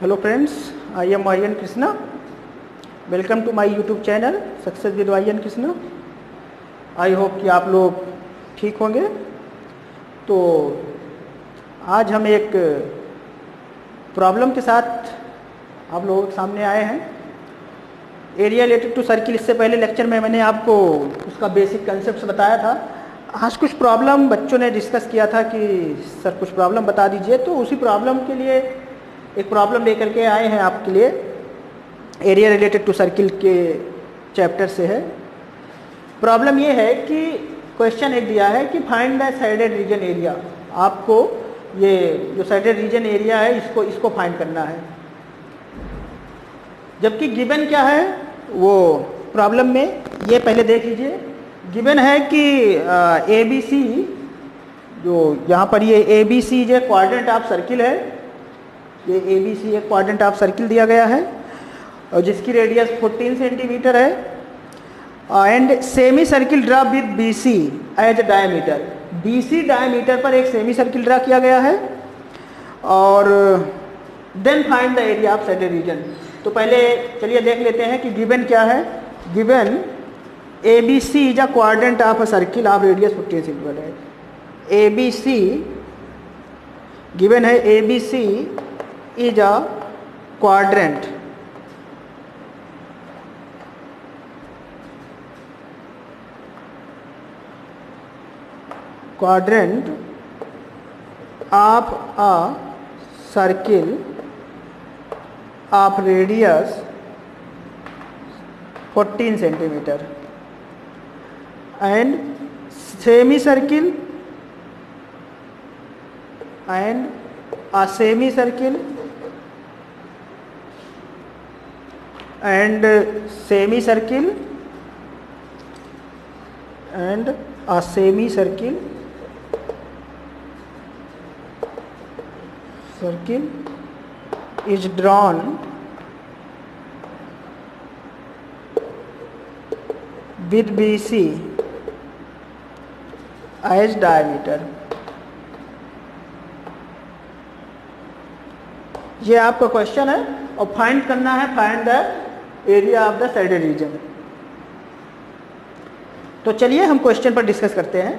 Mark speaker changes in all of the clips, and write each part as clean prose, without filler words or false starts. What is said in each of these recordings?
Speaker 1: Hello friends, I am IN Krishna. Welcome to my YouTube channel Success with IN Krishna. I hope कि आप लोग ठीक होंगे। तो आज हम एक प्रॉब्लम के साथ आप लोगों के सामने आए हैं। Area related to circle. इससे पहले लेक्चर में मैंने आपको उसका बेसिक कंसेप्ट बताया था। आज कुछ प्रॉब्लम बच्चों ने डिस्कस किया था कि सर कुछ प्रॉब्लम बता दीजिए, तो उसी प्रॉब्लम के लिए एक प्रॉब्लम लेकर के आए हैं आपके लिए। एरिया रिलेटेड टू सर्किल के चैप्टर से है। प्रॉब्लम ये है कि क्वेश्चन एक दिया है कि find the shaded region area. आपको ये जो साइडेड रीजन एरिया है इसको फाइंड करना है, जबकि गिवन क्या है वो प्रॉब्लम में ये पहले देख लीजिए। गिवन है कि ए बी सी, जो यहाँ पर ये ए बी सी जो क्वाड्रेंट ऑफ सर्किल है, ये ए बी सी एक क्वाड्रेंट ऑफ सर्किल दिया गया है और जिसकी रेडियस 14 सेंटीमीटर है। And semi circle draw with B C as diameter. B C diameter पर एक सेमी सर्किल ड्रा किया गया है और then find the area of shaded region. तो पहले चलिए देख लेते हैं कि गिवन क्या है। Given A B C is a quadrant of a circle of radius 15 centimetre है। ए बी सी गिवन है, A B C is a quadrant of a circle of radius 14 centimeter and semicircle and a semicircle and semicircle and a semicircle circle is drawn with BC as diameter। ये आपका question है और find करना है, find the area of the sided region. तो चलिए हम question पर डिस्कस करते हैं।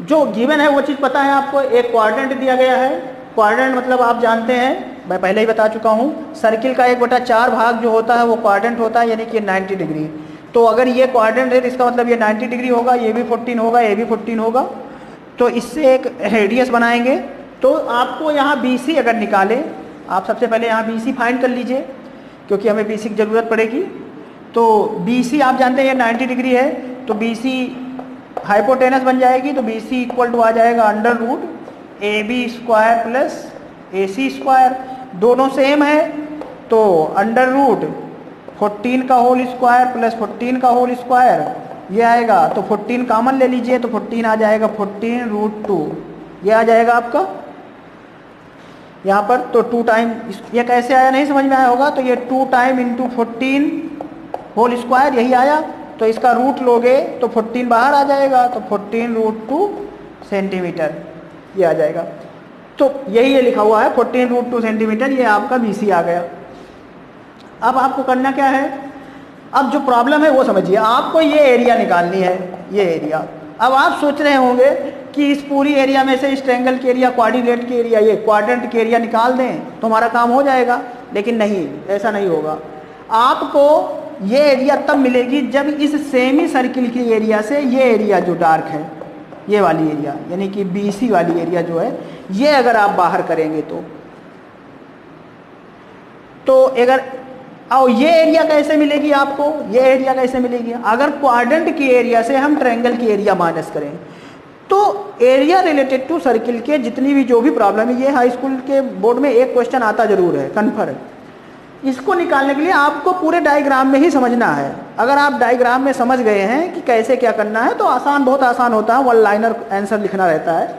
Speaker 1: जो गिवन है वो चीज़ पता है आपको। एक क्वाड्रेंट दिया गया है। क्वाड्रेंट मतलब आप जानते हैं, मैं पहले ही बता चुका हूँ, सर्किल का 1/4 भाग जो होता है वो क्वाड्रेंट होता है, यानी कि 90 डिग्री। तो अगर ये क्वाड्रेंट है तो इसका मतलब ये 90 डिग्री होगा, ये भी 14 होगा, ये भी 14 होगा। तो इससे एक रेडियस बनाएंगे। तो आपको यहाँ BC अगर निकालें, आप सबसे पहले यहाँ BC फाइंड कर लीजिए क्योंकि हमें BC की ज़रूरत पड़ेगी। तो BC आप जानते हैं ये 90 डिग्री है, तो BC हाइपोटेनस बन जाएगी। तो BC इक्वल टू आ जाएगा under root AB square plus AC square. दोनों सेम है तो अंडर रूट 14 का होल स्क्वायर प्लस 14 का होल स्क्वायर ये आएगा। तो 14 कॉमन ले लीजिए तो 14 आ जाएगा 14 रूट 2, ये आ जाएगा आपका यहाँ पर। तो 2 टाइम ये कैसे आया नहीं समझ में आया होगा, तो ये 2 टाइम इंटू 14 होल स्क्वायर यही आया। तो इसका रूट लोगे तो 14 बाहर आ जाएगा, तो 14 रूट 2 सेंटीमीटर ये आ जाएगा। तो यही ये लिखा हुआ है 14 रूट 2 सेंटीमीटर, ये आपका BC आ गया। अब आपको करना क्या है, अब जो प्रॉब्लम है वो समझिए। आपको ये एरिया निकालनी है, ये एरिया। अब आप सोच रहे होंगे कि इस पूरी एरिया में से इस ट्रायंगल के एरिया, क्वाड्रिलेट के एरिया, ये क्वाड्रेंट के एरिया निकाल दें तो हमारा काम हो जाएगा। लेकिन नहीं, ऐसा नहीं होगा। आपको ये एरिया तब मिलेगी जब इस सेमी सर्किल की एरिया से ये एरिया जो डार्क है, ये वाली एरिया यानी कि BC वाली एरिया जो है, ये अगर आप बाहर करेंगे तो अगर और ये एरिया कैसे मिलेगी आपको, ये एरिया कैसे मिलेगी अगर क्वाड्रेंट की एरिया से हम ट्रायंगल की एरिया माइनस करें। तो एरिया रिलेटेड टू सर्किल के जितनी भी जो भी प्रॉब्लम है, ये हाई स्कूल के बोर्ड में एक क्वेश्चन आता जरूर है, कन्फर्म। इसको निकालने के लिए आपको पूरे डायग्राम में ही समझना है। अगर आप डायग्राम में समझ गए हैं कि कैसे क्या करना है तो आसान, बहुत आसान होता है, वन लाइनर आंसर लिखना रहता है।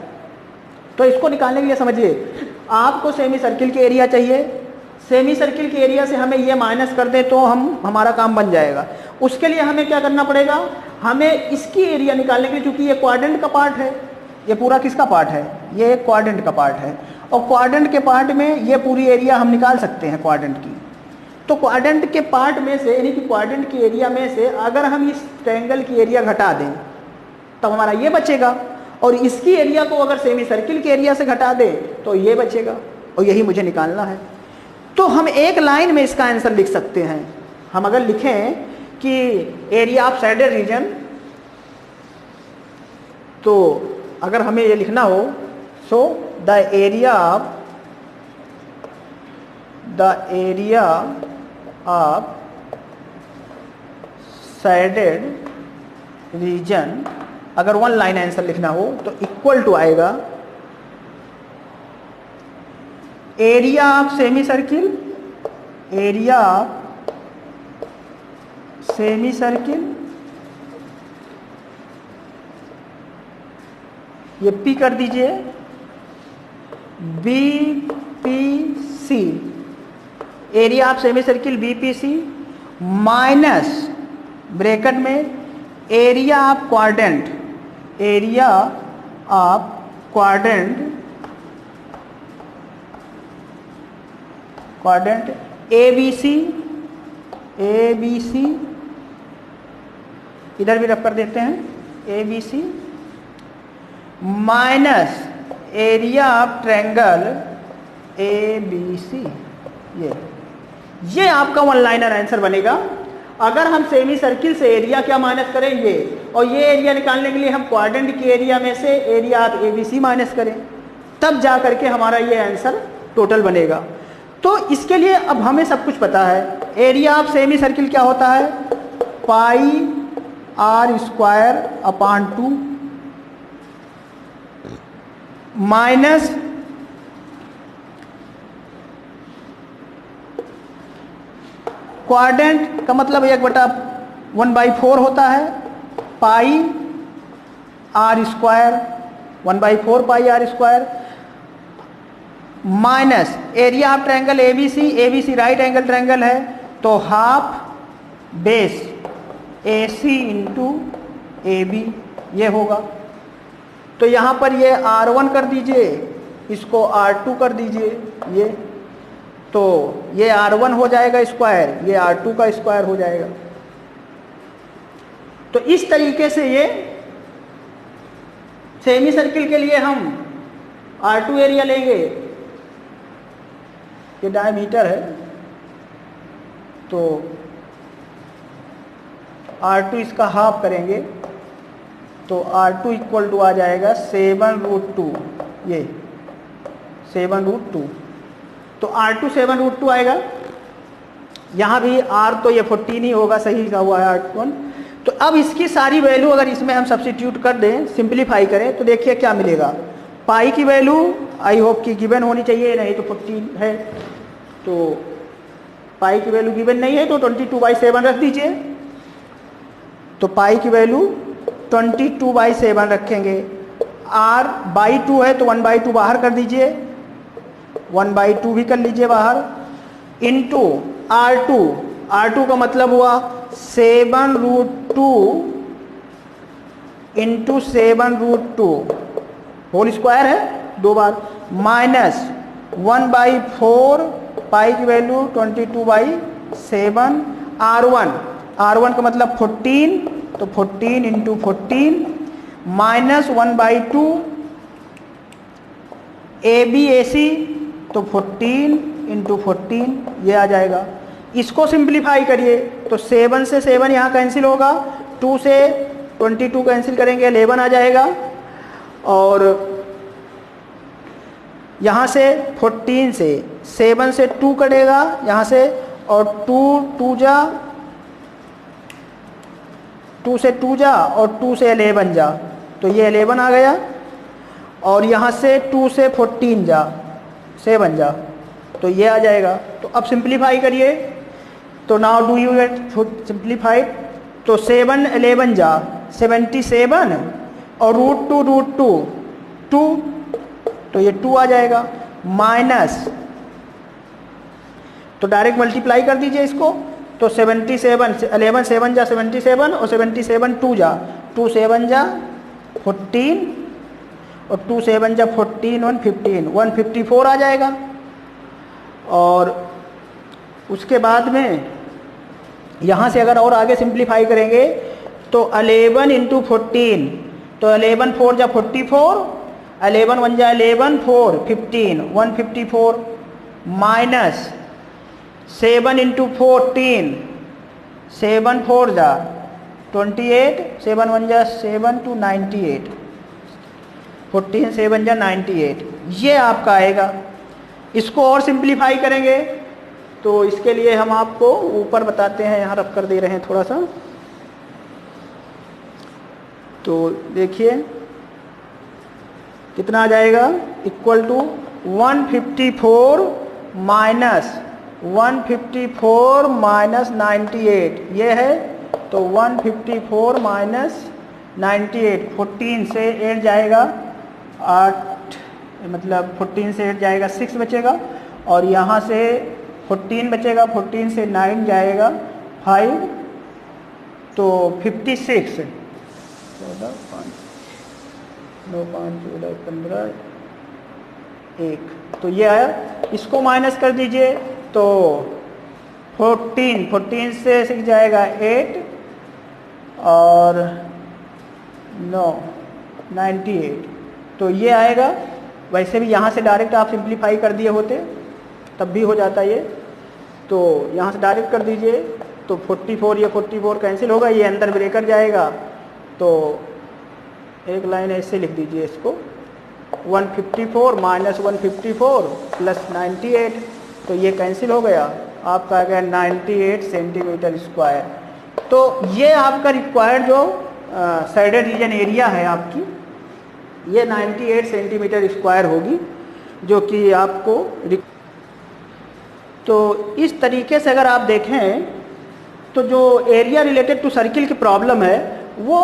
Speaker 1: तो इसको निकालने के लिए समझिए, आपको सेमी सर्किल के एरिया चाहिए। सेमी सर्किल के एरिया से हमें ये माइनस कर दे तो हमारा काम बन जाएगा। उसके लिए हमें क्या करना पड़ेगा, हमें इसकी एरिया निकालने के लिए, क्योंकि ये क्वाड्रेंट का पार्ट है, ये पूरा किसका पार्ट है, ये क्वाड्रेंट का पार्ट है, और क्वाड्रेंट के पार्ट में ये पूरी एरिया हम निकाल सकते हैं क्वाड्रेंट की। तो क्वाड्रेंट के पार्ट में से, यानी कि क्वाड्रेंट की एरिया में से अगर हम इस ट्रायंगल की एरिया घटा दें तब हमारा ये बचेगा, और इसकी एरिया को अगर सेमी सर्किल के एरिया से घटा दें तो ये बचेगा, और यही मुझे निकालना है। तो हम एक लाइन में इसका आंसर लिख सकते हैं। हम अगर लिखें कि एरिया ऑफ साइडेड रीजन, तो अगर हमें ये लिखना हो, so the area of shaded region, अगर वन लाइन आंसर लिखना हो तो इक्वल टू आएगा area of semi circle, area of semi circle, ये पी कर दीजिए, BPC, area of semi circle BPC minus bracket में area of quadrant, area of quadrant ABC, इधर भी रख कर देते हैं ABC minus area of triangle ABC। ये आपका वन लाइनर आंसर बनेगा। अगर हम सेमी सर्किल से एरिया क्या माइनस करें, ये, और ये एरिया निकालने के लिए हम क्वाड्रेंट की एरिया में से एरिया ऑफ ABC माइनस करें, तब जा करके हमारा ये आंसर टोटल बनेगा। तो इसके लिए अब हमें सब कुछ पता है। एरिया ऑफ सेमी सर्किल क्या होता है, पाई r square upon 2 minus quadrant का मतलब 1/4 होता है, पाई r square 1/4 pi r square minus area of triangle ABC right angle triangle है, तो half base AC into AB ये होगा। तो यहाँ पर ये R1 कर दीजिए, इसको R2 कर दीजिए, ये तो ये R1 हो जाएगा स्क्वायर, ये R2 का स्क्वायर हो जाएगा। तो इस तरीके से ये सेमी सर्किल के लिए हम R2 एरिया लेंगे, ये डायमीटर है, तो R2 इसका हाफ करेंगे तो R2 इक्वल टू आ जाएगा 7√2, ये 7√2, तो R2 7√2 आएगा। यहाँ भी R तो ये 14 ही होगा, सही का हुआ है R1। तो अब इसकी सारी वैल्यू अगर इसमें हम सब्स्टिट्यूट कर दें, सिंप्लीफाई करें, तो देखिए क्या मिलेगा। पाई की वैल्यू आई होप कि गिवन होनी चाहिए, नहीं तो 14 है, तो पाई की वैल्यू गिवन नहीं है तो 22/7 रख दीजिए। तो पाई की वैल्यू 22/7 रखेंगे। R/2 है तो 1/2 बाहर कर दीजिए, 1/2 भी कर लीजिए बाहर, इंटू R2 का मतलब हुआ 7√2 इंटू 7√2 होल स्क्वायर है 2 बार, माइनस 1/4 पाई की वैल्यू 22/7 R1 का मतलब 14, तो 14 इंटू 14 माइनस 1/2 ABC, तो 14 इंटू 14 ये आ जाएगा। इसको सिंप्लीफाई करिए तो 7 से 7 यहाँ कैंसिल होगा, 2 से 22 कैंसिल करेंगे 11 आ जाएगा, और यहाँ से 14 से 7 से 2 कटेगा यहाँ से, और 2 से 2 जा और 2 से 11 जा, तो ये 11 आ गया, और यहाँ से 2 से 14 जा 7 जा, तो ये आ जाएगा। तो अब सिंप्लीफाई करिए, तो now do you get simplified, तो 7 11 जा 77 और √2 2, तो ये 2 आ जाएगा, माइनस, तो डायरेक्ट मल्टीप्लाई कर दीजिए इसको, तो 77 11 7 जा 77 और 77 2 जा 2 7 जा 14, और 2 7 जा 14, 115, 154 आ जाएगा। और उसके बाद में यहाँ से अगर और आगे सिंप्लीफाई करेंगे तो 11 इंटू 14, तो 11 4 जा 44, 11 1 जा 11, 4 15, 154 माइनस 7 इंटू 14, 7 4 जा 28, 7 1 जा 7 to 98, 14 7 जा 98, ये आपका आएगा। इसको और सिंप्लीफाई करेंगे तो इसके लिए हम आपको ऊपर बताते हैं, यहाँ रख कर दे रहे हैं थोड़ा सा। तो देखिए कितना आ जाएगा, इक्वल टू 154 माइनस 154 माइनस 98, ये है। तो 154 माइनस 98, 14 से 8 जाएगा 8, मतलब 14 से 8 जाएगा 6 बचेगा, और यहाँ से 14 बचेगा, 14 से 9 जाएगा 5, तो 56, 14 5 9 5 14 15 1, तो ये आया। इसको माइनस कर दीजिए तो 14 से 6 जाएगा 8 और 9 98, तो ये आएगा। वैसे भी यहाँ से डायरेक्ट आप सिंप्लीफाई कर दिए होते तब भी हो जाता ये, तो यहाँ से डायरेक्ट कर दीजिए तो 44, ये 44 कैंसिल होगा, ये अंदर ब्रेकर जाएगा, तो एक लाइन ऐसे लिख दीजिए इसको, 154 माइनस 154 प्लस 98, तो ये कैंसिल हो गया, आपका आ गया 98 सेंटीमीटर स्क्वायर। तो ये आपका रिक्वायर्ड जो साइडेड रीजन एरिया है आपकी, ये 98 सेंटीमीटर स्क्वायर होगी, जो कि आपको। तो इस तरीके से अगर आप देखें तो जो एरिया रिलेटेड टू सर्किल की प्रॉब्लम है वो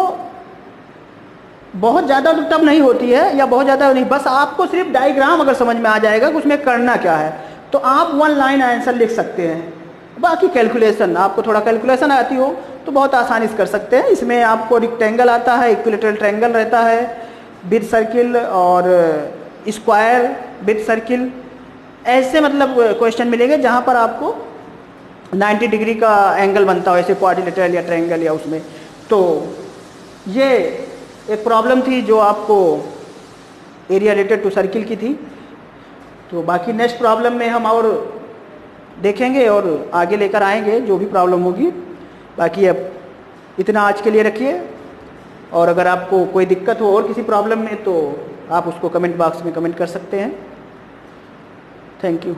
Speaker 1: बहुत ज़्यादा तो टफ नहीं होती है, या बहुत ज़्यादा नहीं, बस आपको सिर्फ डायग्राम अगर समझ में आ जाएगा कि उसमें करना क्या है तो आप 1 लाइन आंसर लिख सकते हैं। बाकी कैलकुलेशन, आपको थोड़ा कैलकुलेशन आती हो तो बहुत आसानी से कर सकते हैं। इसमें आपको रेक्टेंगल आता है, इक्विलेटरल ट्रायंगल रहता है, विद सर्किल और स्क्वायर विद सर्किल, ऐसे मतलब क्वेश्चन मिलेंगे जहाँ पर आपको 90 डिग्री का एंगल बनता हो, ऐसे क्वाड्रिलेटरल या ट्रायंगल या उसमें। तो ये एक प्रॉब्लम थी जो आपको एरिया रिलेटेड टू सर्किल की थी। तो बाकी नेक्स्ट प्रॉब्लम में हम और देखेंगे और आगे लेकर आएंगे जो भी प्रॉब्लम होगी। बाकी अब इतना आज के लिए रखिए, और अगर आपको कोई दिक्कत हो और किसी प्रॉब्लम में तो आप उसको कमेंट बॉक्स में कमेंट कर सकते हैं। Thank you.